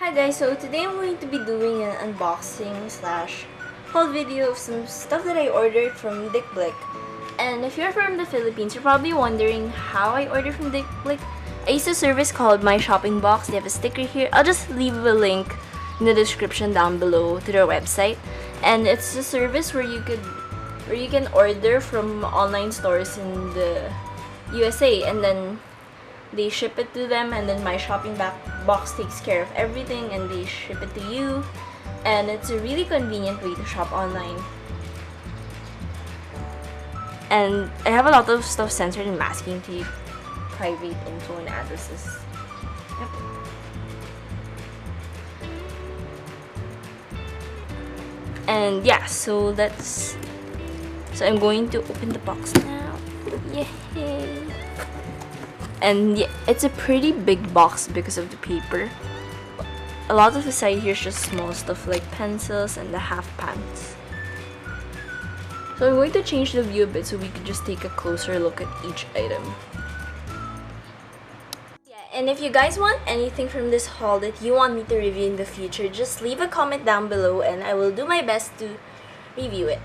Hi guys, so today I'm going to be doing an unboxing slash haul video of some stuff that I ordered from DickBlick. And if you're from the Philippines, you're probably wondering how I ordered from DickBlick. I use a service called My Shopping Box. They have a sticker here. I'll just leave a link in the description down below to their website. And it's a service where you can order from online stores in the USA, and then they ship it to them, and then My Shopping Box takes care of everything and they ship it to you. And it's a really convenient way to shop online. And I have a lot of stuff censored in masking tape, private info, and addresses. Yep. And yeah, so I'm going to open the box now. Yay! And yeah, it's a pretty big box because of the paper. A lot of the side here is just small stuff like pencils and the half pans. So I'm going to change the view a bit so we could just take a closer look at each item. Yeah, and if you guys want anything from this haul that you want me to review in the future, just leave a comment down below and I will do my best to review it.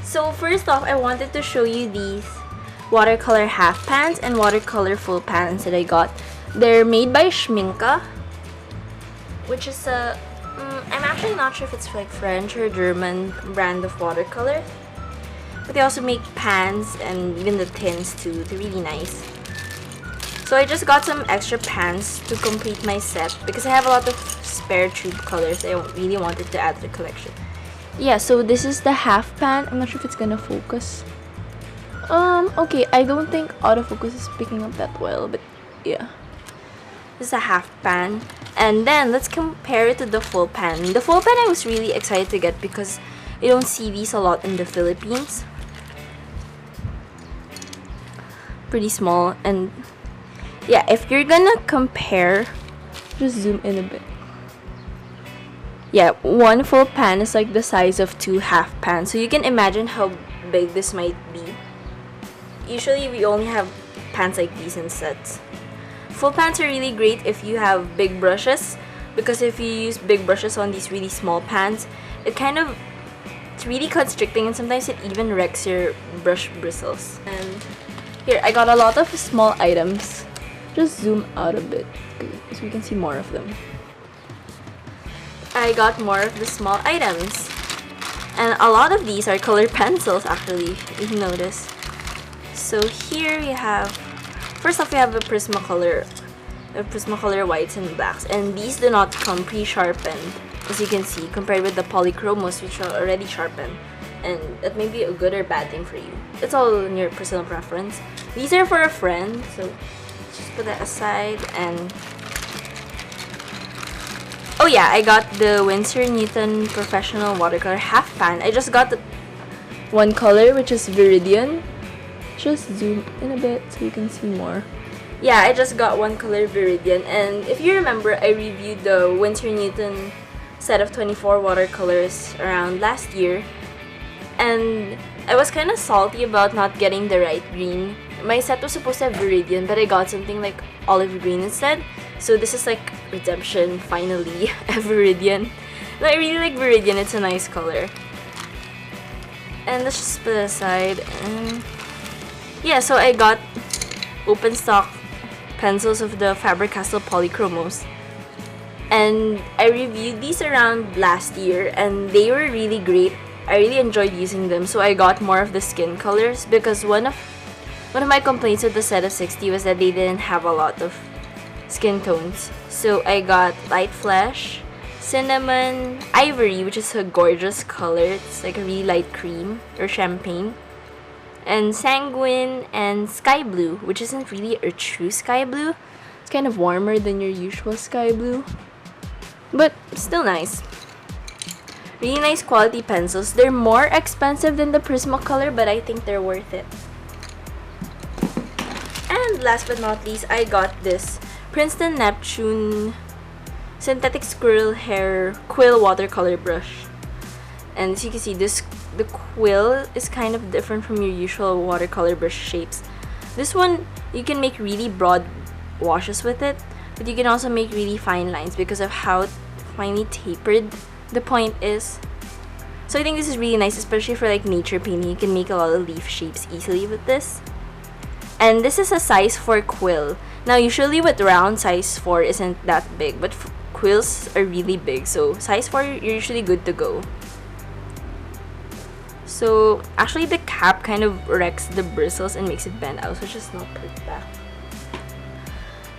So first off, I wanted to show you these watercolor half pans and watercolor full pans that I got. They're made by Schminka, which is a I'm actually not sure if it's like French or German brand of watercolor, but they also make pans and even the tins too. They're really nice. So I just got some extra pans to complete my set because I have a lot of spare tube colors I really wanted to add to the collection. Yeah, so this is the half pan. I'm not sure if it's gonna focus. Okay, I don't think autofocus is picking up that well, but yeah. This is a half pan. And then let's compare it to the full pan. The full pan I was really excited to get because you don't see these a lot in the Philippines. Pretty small. And yeah, if you're gonna compare, just zoom in a bit. Yeah, one full pan is like the size of two half pans. So you can imagine how big this might be. Usually we only have pans like these in sets. Full pans are really great if you have big brushes, because if you use big brushes on these really small pans, it's really constricting and sometimes it even wrecks your brush bristles. And here, I got a lot of small items. Just zoom out a bit so we can see more of them. I got more of the small items. And a lot of these are colored pencils actually, if you notice. So here we have, first off we have a Prismacolor Whites and Blacks, and these do not come pre-sharpened, as you can see, compared with the Polychromos, which are already sharpened, and that may be a good or bad thing for you. It's all in your personal preference. These are for a friend, so just put that aside. And oh yeah, I got the Winsor Newton Professional Watercolor Half Pan. I just got the one color, which is Viridian. Just zoom in a bit so you can see more. Yeah, I just got one color Viridian, and if you remember, I reviewed the Winsor Newton set of 24 watercolors around last year, and I was kind of salty about not getting the right green. My set was supposed to have Viridian, but I got something like olive green instead, so this is like redemption, finally, a Viridian. No, I really like Viridian, it's a nice color. And let's just put it aside. Yeah, so I got open stock pencils of the Castell Polychromos, and I reviewed these around last year and they were really great. I really enjoyed using them, so I got more of the skin colors because one of my complaints with the set of 60 was that they didn't have a lot of skin tones. So I got Light Flesh, Cinnamon, Ivory, which is a gorgeous color. It's like a really light cream or champagne. And Sanguine and Sky Blue, which isn't really a true sky blue. It's kind of warmer than your usual sky blue, but still nice. Really nice quality pencils. They're more expensive than the Prismacolor, but I think they're worth it. And last but not least, I got this Princeton Neptune Synthetic Squirrel Hair Quill Watercolor Brush. And as you can see, the quill is kind of different from your usual watercolor brush shapes. This one, you can make really broad washes with it, but you can also make really fine lines because of how finely tapered the point is. So I think this is really nice, especially for like nature painting. You can make a lot of leaf shapes easily with this. And this is a size 4 quill. Now usually with round, size 4 isn't that big, but quills are really big, so size 4 you're usually good to go. So actually the cap kind of wrecks the bristles and makes it bend out, so just not put it back.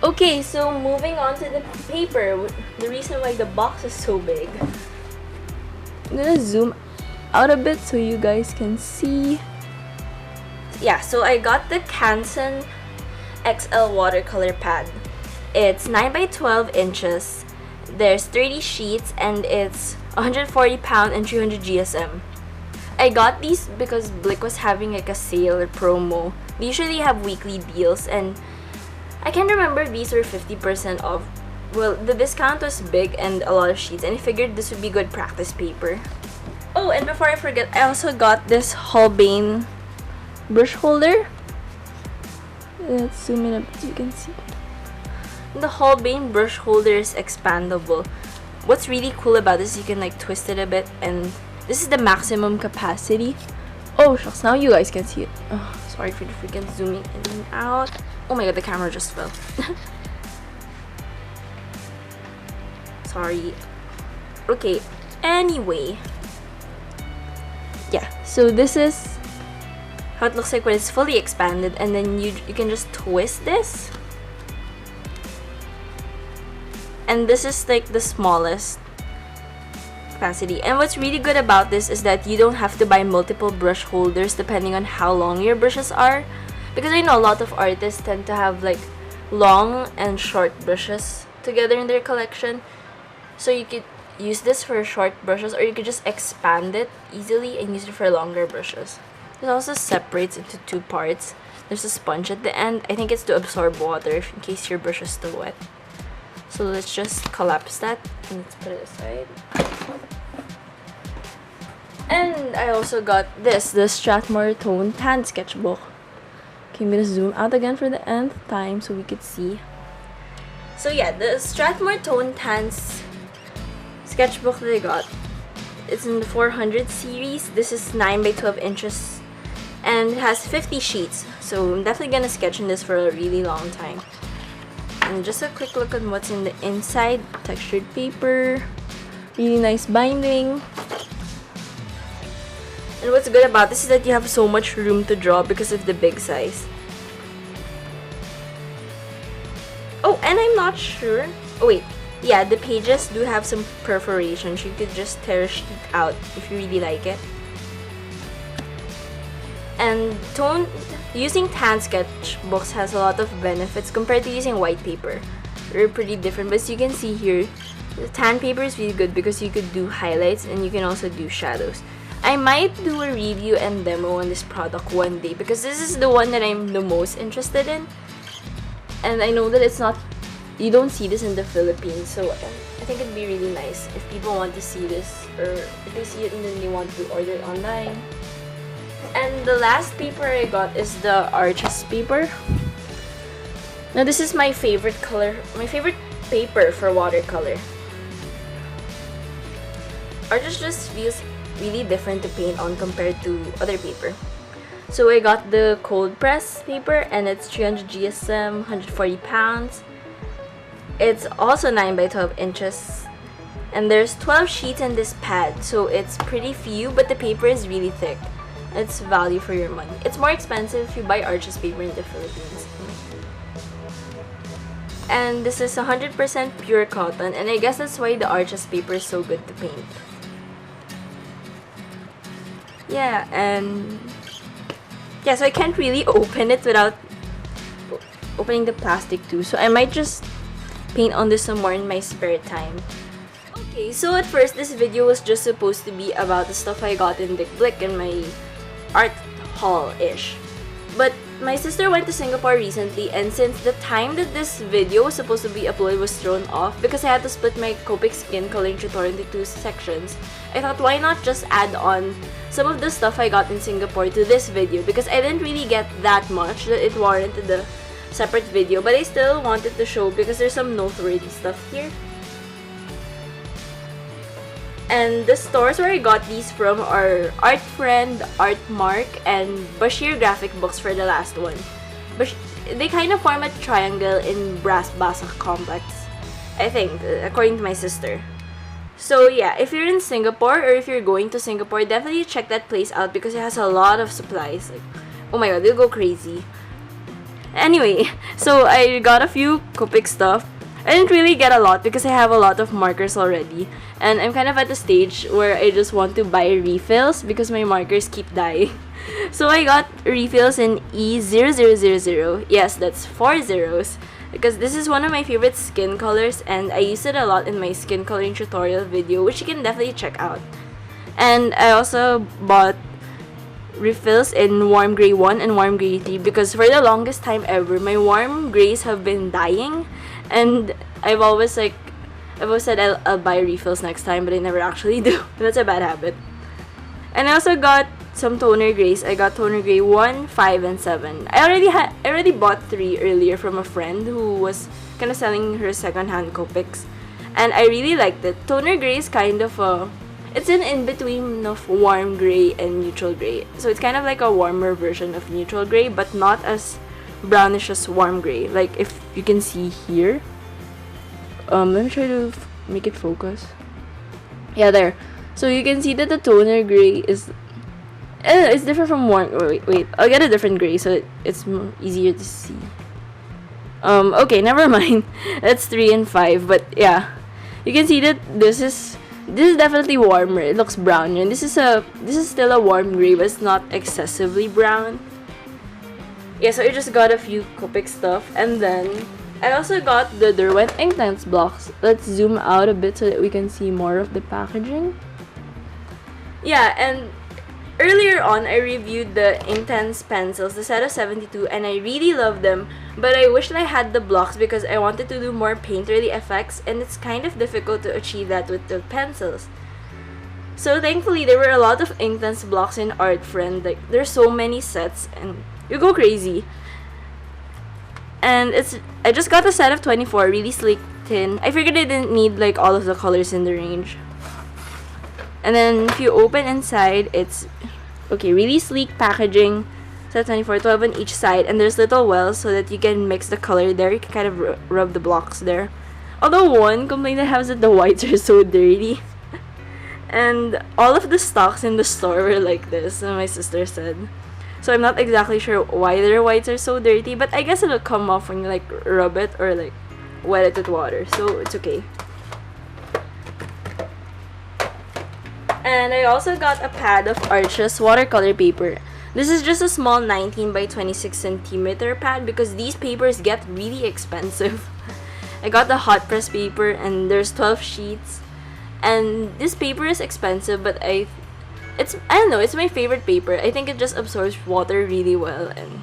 Okay, so moving on to the paper. The reason why the box is so big. I'm gonna zoom out a bit so you guys can see. Yeah, so I got the Tansen XL Watercolor Pad. It's 9 by 12 inches. There's 30 sheets and it's 140 pound and 300 GSM. I got these because Blick was having like a sale or promo. They usually have weekly deals and I can remember these were 50% off. Well, the discount was big and a lot of sheets, and I figured this would be good practice paper. Oh, and before I forget, I also got this Bane brush holder. Let's zoom in a bit so you can see. The Bane brush holder is expandable. What's really cool about this, you can like twist it a bit, and this is the maximum capacity. Oh shucks, now you guys can see it. Oh, sorry for the freaking zooming in and out. Oh my god, the camera just fell. Sorry. Okay, anyway. Yeah, so this is how it looks like when it's fully expanded, and then you can just twist this. And this is like the smallest capacity. And what's really good about this is that you don't have to buy multiple brush holders depending on how long your brushes are. Because I know a lot of artists tend to have like long and short brushes together in their collection. So you could use this for short brushes, or you could just expand it easily and use it for longer brushes. It also separates into two parts. There's a sponge at the end. I think it's to absorb water in case your brush is still wet. So let's just collapse that and let's put it aside. And I also got the Strathmore Tone Tan sketchbook. Okay, I'm gonna zoom out again for the nth time so we could see. So yeah, the Strathmore Tone Tan's sketchbook that I got, it's in the 400 series. This is 9 by 12 inches and it has 50 sheets, so I'm definitely gonna sketch in this for a really long time. And just a quick look at what's in the inside. Textured paper, really nice binding. And what's good about this is that you have so much room to draw because of the big size. Oh, and I'm not sure. Oh wait, yeah, the pages do have some perforations. You could just tear a sheet out if you really like it. And using tan sketchbooks has a lot of benefits compared to using white paper. They're pretty different, but as you can see here, the tan paper is really good because you could do highlights and you can also do shadows. I might do a review and demo on this product one day because this is the one that I'm the most interested in. And I know that you don't see this in the Philippines, so I think it'd be really nice if people want to see this, or if they see it and then they want to order it online. And the last paper I got is the Rhs Paper. Now this is my favorite color, my favorite paper for watercolor. Rhs just feels really different to paint on compared to other paper. So I got the cold press paper and it's 300 GSM, 140 pounds. It's also 9 by 12 inches. And there's 12 sheets in this pad, so it's pretty few, but the paper is really thick. It's value for your money. It's more expensive if you buy Rhs paper in the Philippines. And this is 100% pure cotton, and I guess that's why the Rhs paper is so good to paint. Yeah, and yeah, so I can't really open it without opening the plastic too, so I might just paint on this some more in my spare time. Okay, so at first this video was just supposed to be about the stuff I got in DickBlick and my art haul-ish. But my sister went to Singapore recently, and since the time that this video was supposed to be uploaded was thrown off because I had to split my Copic skin coloring tutorial into 2 sections, I thought why not just add on some of the stuff I got in Singapore to this video because I didn't really get that much that it warranted the separate video, but I still wanted to show because there's some noteworthy stuff here. And the stores where I got these from are Art Friend, Art Mark, and Bashir Graphic Books for the last one. They kind of form a triangle in Brass Basak complex, I think, according to my sister. So yeah, if you're in Singapore or if you're going to Singapore, definitely check that place out because it has a lot of supplies. Like, oh my god, they'll go crazy. Anyway, so I got a few Copic stuff. I didn't really get a lot because I have a lot of markers already. And I'm kind of at the stage where I just want to buy refills because my markers keep dying. So I got refills in E0000. Yes, that's 4 zeros. Because this is one of my favorite skin colors and I use it a lot in my skin coloring tutorial video, which you can definitely check out. And I also bought refills in Warm Gray 1 and Warm Gray 3 because for the longest time ever, my warm grays have been dying. And I've always said I'll buy refills next time, but I never actually do. That's a bad habit. And I also got some toner grays. I got toner gray 1, 5, and 7. I already bought 3 earlier from a friend who was kind of selling her secondhand Copics, and I really liked it. Toner gray is kind of it's an in-between of warm gray and neutral gray. So it's kind of like a warmer version of neutral gray, but not as brownish as warm gray. Like if you can see here. Let me try to make it focus. Yeah, there. So you can see that the toner gray is it's different from warm. Wait, I'll get a different gray so it's easier to see. Okay, never mind. That's 3 and 5, but yeah, you can see that this is definitely warmer. It looks browner, and this is still a warm gray, but it's not excessively brown. Yeah, so I just got a few Copic stuff, and then I also got the Derwent Inktense blocks. Let's zoom out a bit so that we can see more of the packaging. Yeah, and earlier on, I reviewed the Inktense pencils, the set of 72, and I really love them, but I wish I had the blocks because I wanted to do more painterly effects, and it's kind of difficult to achieve that with the pencils. So thankfully, there were a lot of Inktense blocks in Art Friend. Like, there's so many sets, and you go crazy. And I just got a set of 24, really sleek tin. I figured I didn't need like all of the colors in the range. And then if you open inside, it's okay, really sleek packaging. Set 24, 12 on each side, and there's little wells so that you can mix the color there. You can kind of rub the blocks there. Although one complaint I have is that the whites are so dirty. And all of the stocks in the store were like this, my sister said. So I'm not exactly sure why their whites are so dirty, but I guess it'll come off when you like rub it or like wet it with water, so it's okay. And I also got a pad of Rhs watercolor paper. This is just a small 19 by 26 centimeter pad because these papers get really expensive. I got the hot press paper and there's 12 sheets. And this paper is expensive, but I don't know, it's my favorite paper. I think it just absorbs water really well and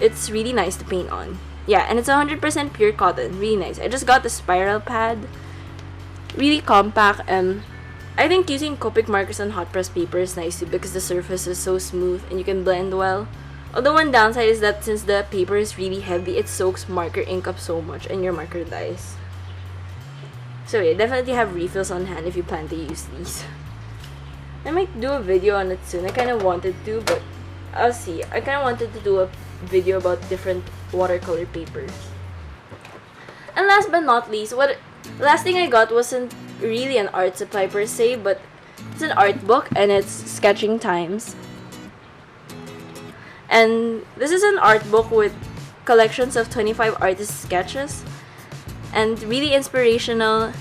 it's really nice to paint on. Yeah, and it's 100% pure cotton, really nice. I just got the spiral pad, really compact, and I think using Copic markers on hot press paper is nice too because the surface is so smooth and you can blend well. Although one downside is that since the paper is really heavy, it soaks marker ink up so much and your marker dies. So yeah, definitely have refills on hand if you plan to use these. I might do a video on it soon. I kind of wanted to, but I'll see. I kind of wanted to do a video about different watercolor papers. And last but not least, last thing I got wasn't really an art supply per se, but it's an art book and it's Sketching Times. And this is an art book with collections of 25 artist sketches and really inspirational.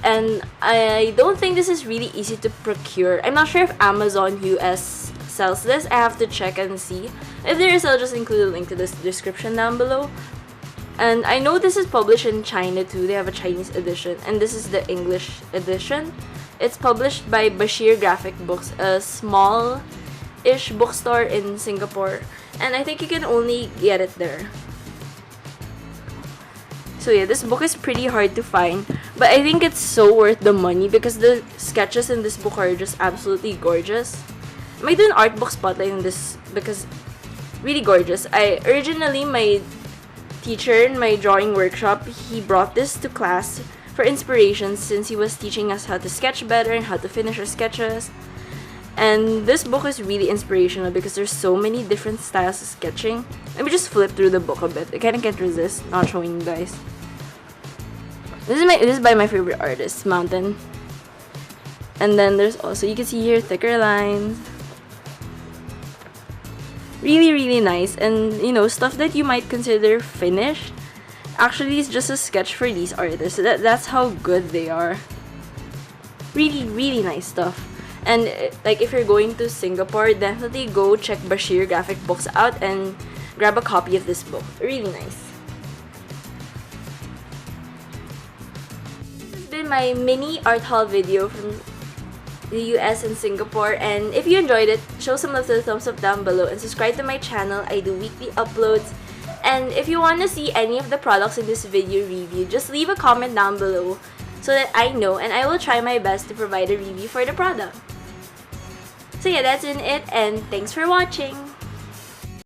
And I don't think this is really easy to procure. I'm not sure if Amazon US sells this. I have to check and see. If there is, I'll just include a link to this description down below. And I know this is published in China too. They have a Chinese edition. And this is the English edition. It's published by Bashir Graphic Books, a small-ish bookstore in Singapore. And I think you can only get it there. So yeah, this book is pretty hard to find, but I think it's so worth the money because the sketches in this book are just absolutely gorgeous. I might do an art book spotlight in this because Really gorgeous. Originally, my teacher in my drawing workshop, he brought this to class for inspiration since he was teaching us how to sketch better and how to finish our sketches. And this book is really inspirational because there's so many different styles of sketching. Let me just flip through the book a bit. I kind of can't resist not showing you guys. This is by my favorite artist, Mountain. And then there's also, you can see here, thicker lines. Really, really nice. And, you know, stuff that you might consider finished actually is just a sketch for these artists. That's how good they are. Really, really nice stuff. And like if you're going to Singapore, definitely go check Bashir Graphic Books out and grab a copy of this book. Really nice. This has been my mini art haul video from the US and Singapore, and if you enjoyed it, show some love to the thumbs up down below and subscribe to my channel. I do weekly uploads. And if you want to see any of the products in this video review, just leave a comment down below so that I know, and I will try my best to provide a review for the product. So yeah, that's it, and thanks for watching!